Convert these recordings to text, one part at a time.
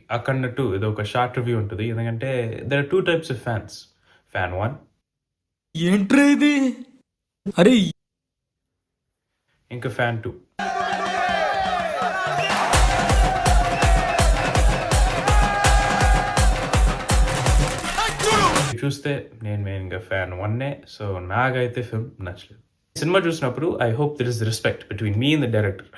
అఖండ 2 ఇది ఒక short review ఉంటుంది. ఎందుకంటే there are 2 types of fans. Fan 1 ఏంట్రా ఇది? అరే ఇంకా ఫ్యాన్ 2. చూస్తే నేను మెయిన్‌గా ఫ్యాన్ 1 సో నాకైతే ఫిల్మ్ నచ్చలేదు. సినిమా చూసినప్పుడు I hope there is respect between me and the director.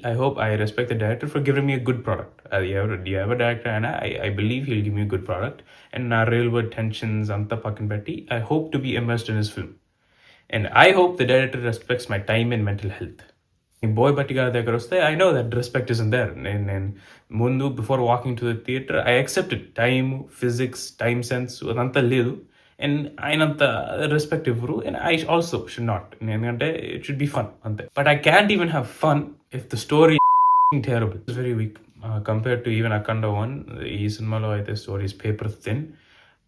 I hope I respect the director for giving me a good product. అది ఎవరు డైరెక్టర్ అయినా I believe he will give me good product. And నా real world tensions అంతా పక్కన పెట్టి I hope to be immersed in his film. And I hope the director respects my time and mental health. ఈ Boyapati గారి దగ్గర వస్తే I know that respect is in there. నేను ముందు before walking to the theatre I accepted time, physics, time sense అదంతా లేదు. And ఆయనంత respect ఇవ్వరు. And I also should not. ఎందుకంటే ఇట్ షుడ్ బి ఫన్ అంతే. But I can't even have fun if the story terrible. It's very weak compare to even Akhanda 1. ఈ సినిమాలో అయితే stories paper thin.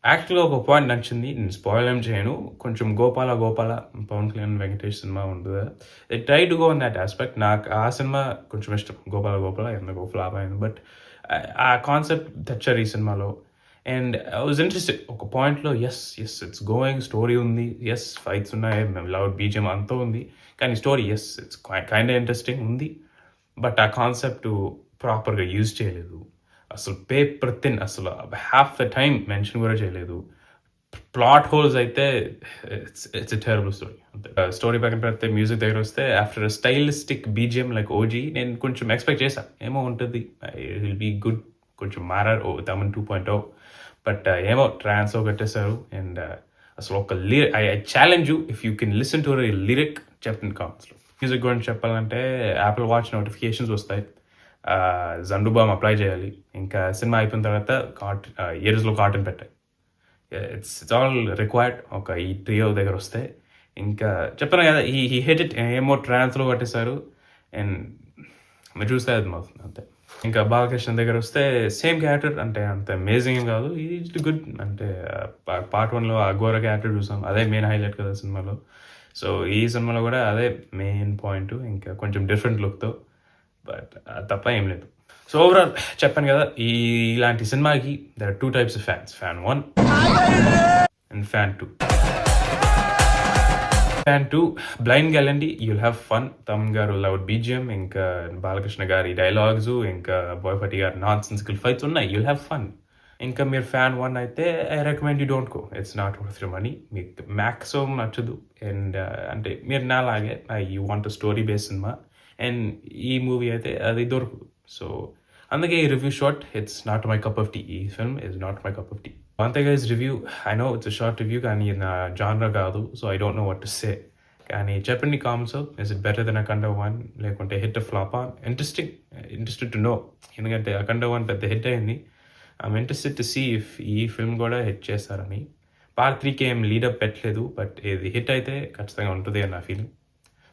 యాక్చువల్గా ఒక పాయింట్ నచ్చింది, నేను స్పాయిల్ ఏం చేయను. కొంచెం గోపాల పవన్ కళ్యాణ్ వెంకటేష్ సినిమా ఉంటుంది. I try to go in that aspect. నాకు ఆ సినిమా కొంచెం ఇష్టం, గోపాల ఎందుకో ఫ్లాప్ అయింది. బట్ ఆ కాన్సెప్ట్ తెచ్చారు ఈ సినిమాలో. And I was interested. ఒక పాయింట్లో ఎస్ ఇట్స్ గోయింగ్, స్టోరీ ఉంది, ఎస్ ఫైట్స్ ఉన్నాయి, లౌడ్ బీజియం అంతా ఉంది. కానీ స్టోరీ ఇట్స్ కైండ్ ఇంట్రెస్టింగ్ ఉంది. బట్ ఆ కాన్సెప్ట్ ప్రాపర్గా యూజ్ చేయలేదు. అసలు పేపర్ థిన్. అసలు హాఫ్ ద టైం మెన్షన్ కూడా చేయలేదు. ప్లాట్ హోల్స్ అయితే it's a terrible story. Story పక్కన పెడితే మ్యూజిక్ దగ్గర వస్తే after stylistic BGM like OG నేను కొంచెం ఎక్స్పెక్ట్ చేశాను ఏమో ఉంటుంది, విల్ బీ గుడ్, కొంచెం మారారు తమన్ 2.0. బట్ ఏమో ట్రాన్స్లో కట్టేశారు. అండ్ అసలు ఒక I challenge you, if you can listen to lyric చెప్పండి కామెంట్స్లో. మ్యూజిక్ గురించి చెప్పాలంటే యాపిల్ వాచ్ నోటిఫికేషన్స్ వస్తాయి, జండుబామ్ అప్లై చేయాలి. ఇంకా సినిమా అయిపోయిన తర్వాత ఇయర్స్లో కార్టూన్ పెట్టాయి. It's all required. ఒక ఈ ట్రియో దగ్గర వస్తే ఇంకా చెప్పాను కదా, ఈ హిట్ ఇట్. ఏమో ట్రాన్స్లో కట్టేశారు. అండ్ మీరు చూస్తే అది అవుతుంది అంతే. ఇంకా బాలకృష్ణ దగ్గర వస్తే సేమ్ క్యారెక్టర్, అంటే అంత అమేజింగ్ కాదు, ఈజ్ గుడ్. అంటే పార్ట్ 1లో అఘోర క్యారెక్టర్ చూసాం, అదే మెయిన్ హైలైట్ కదా సినిమాలో. సో ఈ సినిమాలో కూడా అదే మెయిన్ పాయింట్, ఇంకా కొంచెం డిఫరెంట్ లుక్తో. బట్ తప్ప ఏం లేదు. సో ఓవరాల్ చెప్పాను కదా, ఇలాంటి సినిమాకి there are 2 types of fans. Fan 1 and fan 2. Fan 2 బ్లైండ్గా వెళ్ళండి, యూల్ హ్యావ్ ఫన్. తమన్ గారు లౌడ్ బీజిఎం, ఇంకా బాలకృష్ణ గారి డైలాగ్స్, ఇంకా బోయపట్టి గారి నాన్ సెన్సికల్ ఫైట్స్ ఉన్నాయి, యూల్ హ్యావ్ ఫన్. ఇంకా మీరు ఫ్యాన్ 1 అయితే I recommend you don't go. It's not worth your money. మీకు మ్యాక్సిమం నచ్చదు. అండ్ అంటే మీరు నాలాగే you want story base cinema, and ఈ మూవీ అయితే అది దొరకదు. సో అందుకే ఈ review short. It's not my cup of tea. ఈ film is not my cup of tea. అంతే guys review. I know it's short review, కానీ నా జానర్ కాదు. So I don't know what to say. కానీ చెప్పండి కామెంట్స్లో, is it better then Akhanda 1, లేకుంటే hit ఫ్లాపా? Interested to know. ఎందుకంటే అఖండ 1 పెద్ద హిట్ అయింది. I'm interested to see if ఈ ఫిల్మ్ కూడా హిట్ చేస్తారని. పార్ట్ 3కి ఏం లీడప్ పెట్టలేదు, బట్ ఇది హిట్ అయితే ఖచ్చితంగా ఉంటుంది అని నా ఫీలింగ్.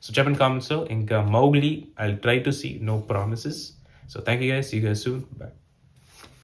So చెప్పండి కామెంట్స్లో. ఇంకా Mowgli I try to see, no promises. So thank you guys, see you guys soon, bye.